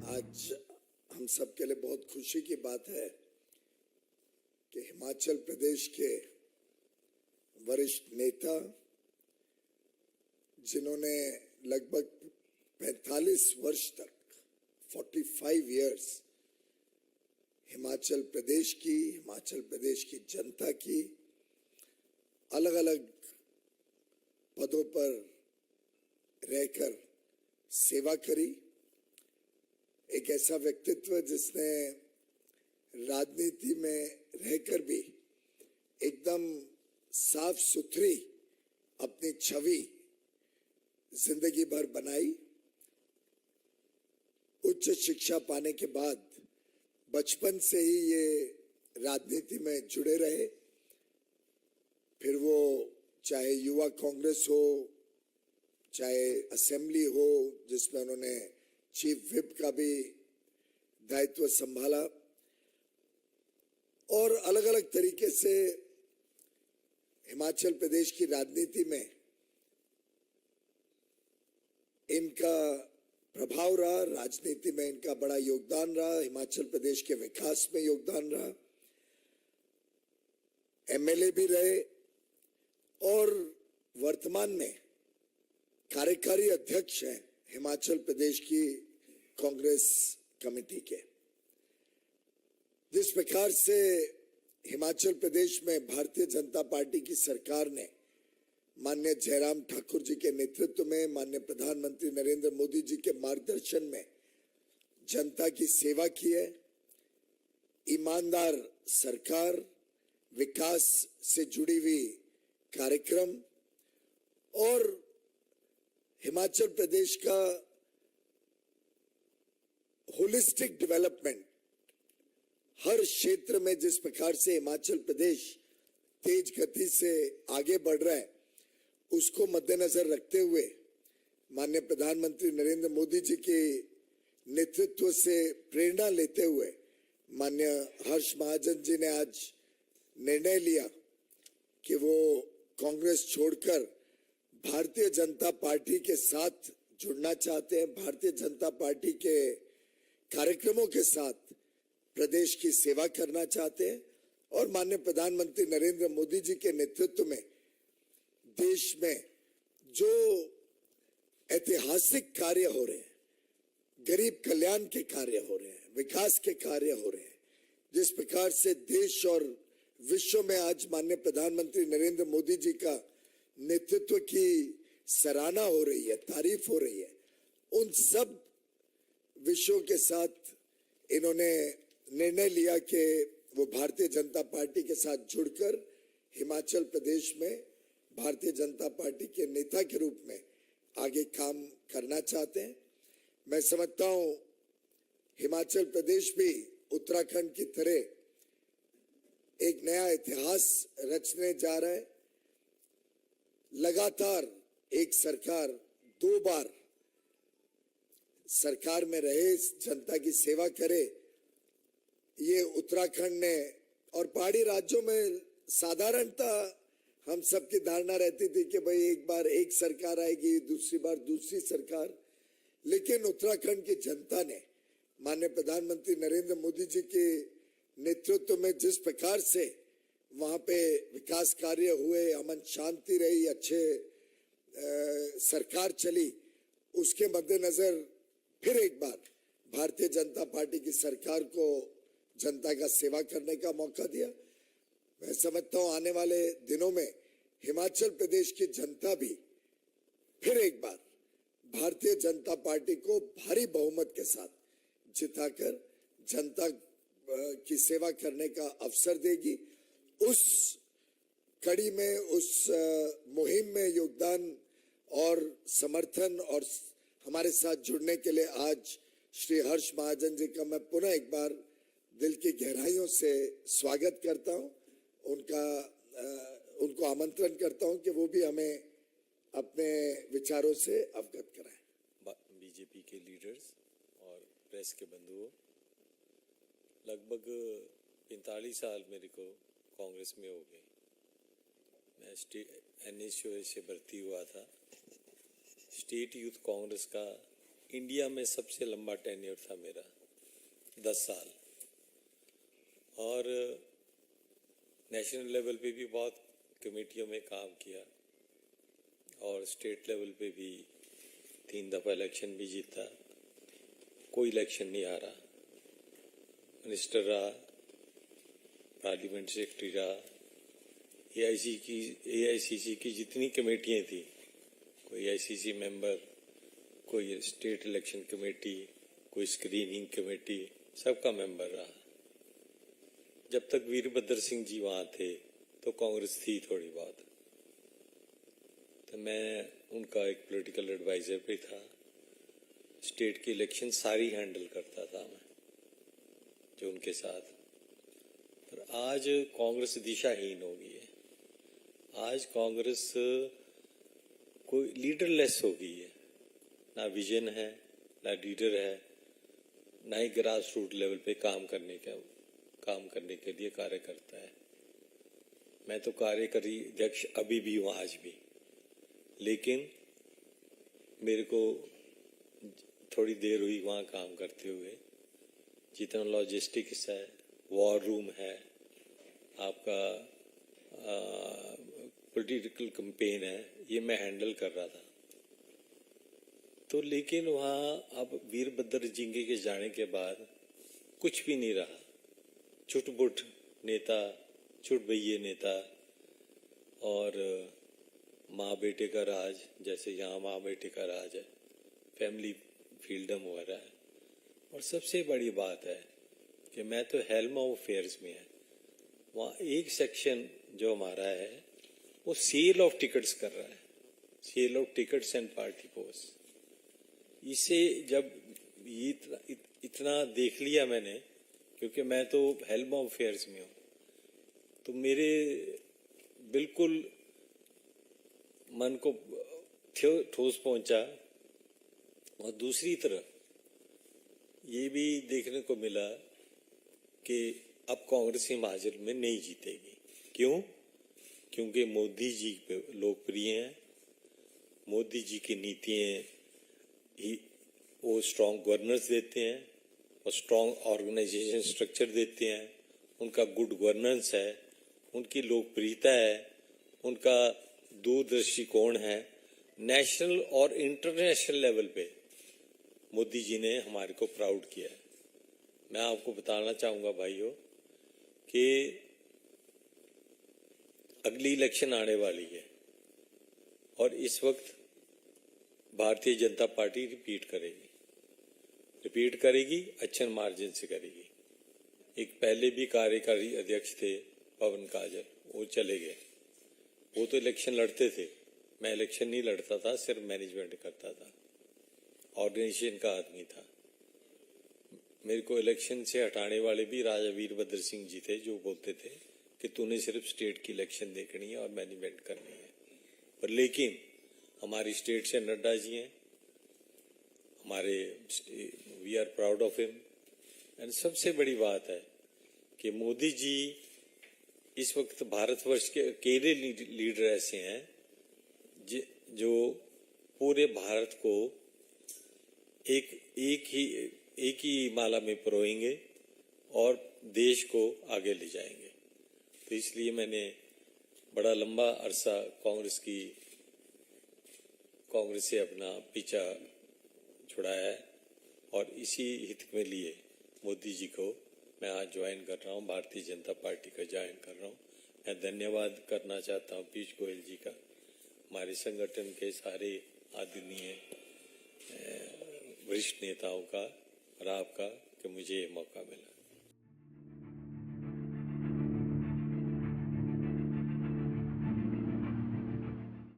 आज हम सब के लिए बहुत खुशी की बात है कि हिमाचल प्रदेश के वरिष्ठ नेता जिन्होंने लगभग 45 वर्ष तक 45 इयर्स हिमाचल प्रदेश की जनता की अलग अलग पदों पर रहकर सेवा करी, एक ऐसा व्यक्तित्व जिसने राजनीति में रहकर भी एकदम साफ सुथरी अपनी छवि जिंदगी भर बनाई। उच्च शिक्षा पाने के बाद बचपन से ही ये राजनीति में जुड़े रहे, फिर वो चाहे युवा कांग्रेस हो, चाहे असेंबली हो जिसमें उन्होंने चीफ विप का भी दायित्व संभाला, और अलग अलग तरीके से हिमाचल प्रदेश की राजनीति में इनका प्रभाव रहा, राजनीति में इनका बड़ा योगदान रहा, हिमाचल प्रदेश के विकास में योगदान रहा। एमएलए भी रहे और वर्तमान में कार्यकारी अध्यक्ष हैं हिमाचल प्रदेश की कांग्रेस कमेटी के। जिस प्रकार से हिमाचल प्रदेश में भारतीय जनता पार्टी की सरकार ने माननीय जयराम ठाकुर जी के नेतृत्व में, माननीय प्रधानमंत्री नरेंद्र मोदी जी के मार्गदर्शन में जनता की सेवा की है, ईमानदार सरकार, विकास से जुड़ी हुई कार्यक्रम और हिमाचल प्रदेश का होलिस्टिक डेवलपमेंट, हर क्षेत्र में जिस प्रकार से हिमाचल प्रदेश तेज गति से आगे बढ़ रहा है, उसको मद्देनजर रखते हुए माननीय प्रधानमंत्री नरेंद्र मोदी जी के नेतृत्व से प्रेरणा लेते हुए माननीय हर्ष महाजन जी ने आज निर्णय लिया कि वो कांग्रेस छोड़कर भारतीय जनता पार्टी के साथ जुड़ना चाहते हैं, भारतीय जनता पार्टी के कार्यक्रमों के साथ प्रदेश की सेवा करना चाहते हैं, और माननीय प्रधानमंत्री नरेंद्र मोदी जी के नेतृत्व में देश में जो ऐतिहासिक कार्य हो रहे हैं, गरीब कल्याण के कार्य हो रहे हैं, विकास के कार्य हो रहे हैं, जिस प्रकार से देश और विश्व में आज माननीय प्रधानमंत्री नरेंद्र मोदी जी का नेतृत्व की सराहना हो रही है, तारीफ हो रही है, उन सब विषयों के साथ इन्होंने निर्णय लिया कि वो भारतीय जनता पार्टी के साथ जुड़कर हिमाचल प्रदेश में भारतीय जनता पार्टी के नेता के रूप में आगे काम करना चाहते हैं। मैं समझता हूं हिमाचल प्रदेश भी उत्तराखंड की तरह एक नया इतिहास रचने जा रहा है। लगातार एक सरकार 2 बार सरकार में रहे, जनता की सेवा करे, ये उत्तराखंड ने, और पहाड़ी राज्यों में साधारणता हम सबकी धारणा रहती थी कि भाई एक बार एक सरकार आएगी, दूसरी बार दूसरी सरकार, लेकिन उत्तराखंड की जनता ने माननीय प्रधानमंत्री नरेंद्र मोदी जी के नेतृत्व में जिस प्रकार से वहां पे विकास कार्य हुए, अमन शांति रही, अच्छे सरकार चली, उसके मद्देनजर फिर एक बार भारतीय जनता पार्टी की सरकार को जनता का सेवा करने का मौका दिया। मैं समझता हूं आने वाले दिनों में हिमाचल प्रदेश की जनता भी फिर एक बार भारतीय जनता पार्टी को भारी बहुमत के साथ जिताकर जनता की सेवा करने का अवसर देगी। उस कड़ी में, उस मुहिम में योगदान और समर्थन और हमारे साथ जुड़ने के लिए आज श्री हर्ष महाजन जी का मैं पुनः एक बार दिल की गहराइयों से स्वागत करता हूं। उनको आमंत्रण करता हूं कि वो भी हमें अपने विचारों से अवगत कराएं। बीजेपी के लीडर्स और प्रेस के बंधुओं, लगभग 45 साल मेरे को कांग्रेस में हो गए। मैं NSUS से भर्ती हुआ था। स्टेट यूथ कांग्रेस का इंडिया में सबसे लंबा टेन्योर था मेरा, 10 साल। और नेशनल लेवल पे भी बहुत कमेटियों में काम किया और स्टेट लेवल पे भी 3 दफ़ा इलेक्शन भी जीता। कोई इलेक्शन नहीं हारा, मिनिस्टर रहा, पार्लियामेंट सेक्रेटरी रहा, एआईसीसी की जितनी कमेटियाँ थी, कोई आईसीसी मेंबर, कोई स्टेट इलेक्शन कमेटी, कोई स्क्रीनिंग कमेटी, सबका मेंबर रहा। जब तक वीरभद्र सिंह जी वहाँ थे तो कांग्रेस थी थोड़ी बहुत, तो मैं उनका एक पॉलिटिकल एडवाइजर भी था। स्टेट की इलेक्शन सारी हैंडल करता था मैं, जो उनके साथ। पर आज कांग्रेस दिशाहीन हो गई है। आज कांग्रेस कोई लीडरलेस हो गई है, ना विजन है, ना लीडर है, ना ही ग्रास रूट लेवल पे काम करने के लिए कार्य करता है। मैं तो कार्यकारी अध्यक्ष अभी भी हूँ, आज भी, लेकिन मेरे को थोड़ी देर हुई वहाँ काम करते हुए। जितना लॉजिस्टिक्स है, वॉर रूम है, आपका पॉलिटिकल कैंपेन है, ये मैं हैंडल कर रहा था। तो लेकिन वहाँ अब वीरभद्र जिंगे के जाने के बाद कुछ भी नहीं रहा। छुट-पुट नेता, छुट-भइये नेता और माँ बेटे का राज, जैसे यहाँ माँ बेटे का राज है, फैमिली फ्रीडम हो रहा है। और सबसे बड़ी बात है कि मैं तो हेल्म ऑफ अफेयर्स में है, वहाँ एक सेक्शन जो हमारा है वो सेल ऑफ टिकट्स कर रहा है, sale of tickets and party post. इसे जब ये इतना देख लिया मैंने, क्योंकि मैं तो हेल्म ऑफ अफेयर्स में हूँ, तो मेरे बिल्कुल मन को ठोस पहुंचा। और दूसरी तरफ ये भी देखने को मिला कि अब कांग्रेस हिमाचल में नहीं जीतेगी। क्यों? क्योंकि मोदी जी लोकप्रिय हैं, मोदी जी की नीतियाँ ही वो स्ट्रॉन्ग गवर्नेंस देते हैं और स्ट्रॉन्ग ऑर्गेनाइजेशन स्ट्रक्चर देते हैं, उनका गुड गवर्नेंस है, उनकी लोकप्रियता है, उनका दूरदृष्टिकोण है। नेशनल और इंटरनेशनल लेवल पे मोदी जी ने हमारे को प्राउड किया है। मैं आपको बताना चाहूँगा भाइयों कि अगली इलेक्शन आने वाली है और इस वक्त भारतीय जनता पार्टी रिपीट करेगी, अच्छे मार्जिन से करेगी। एक पहले भी कार्यकारी अध्यक्ष थे पवन काजल, वो चले गए। वो तो इलेक्शन लड़ते थे, मैं इलेक्शन नहीं लड़ता था, सिर्फ मैनेजमेंट करता था, ऑर्गेनाइजेशन का आदमी था। मेरे को इलेक्शन से हटाने वाले भी राजा वीरभद्र सिंह जी थे, जो बोलते थे कि तूने सिर्फ स्टेट की इलेक्शन देखनी है और मैनेजमेंट करनी है। पर लेकिन हमारी स्टेट से नड्डा जी हैं, हमारे we are proud of him. And सबसे बड़ी बात है कि मोदी जी इस वक्त भारतवर्ष के अकेले लीडर ऐसे हैं जो पूरे भारत को एक ही माला में परोएंगे और देश को आगे ले जाएंगे। तो इसलिए मैंने बड़ा लंबा अरसा कांग्रेस से अपना पीछा छुड़ाया है और इसी हित में लिए मोदी जी को मैं आज ज्वाइन कर रहा हूँ, भारतीय जनता पार्टी का ज्वाइन कर रहा हूँ। मैं धन्यवाद करना चाहता हूँ पीयूष गोयल जी का, हमारे संगठन के सारे आदरणीय वरिष्ठ नेताओं का और आपका, कि मुझे ये मौका मिला।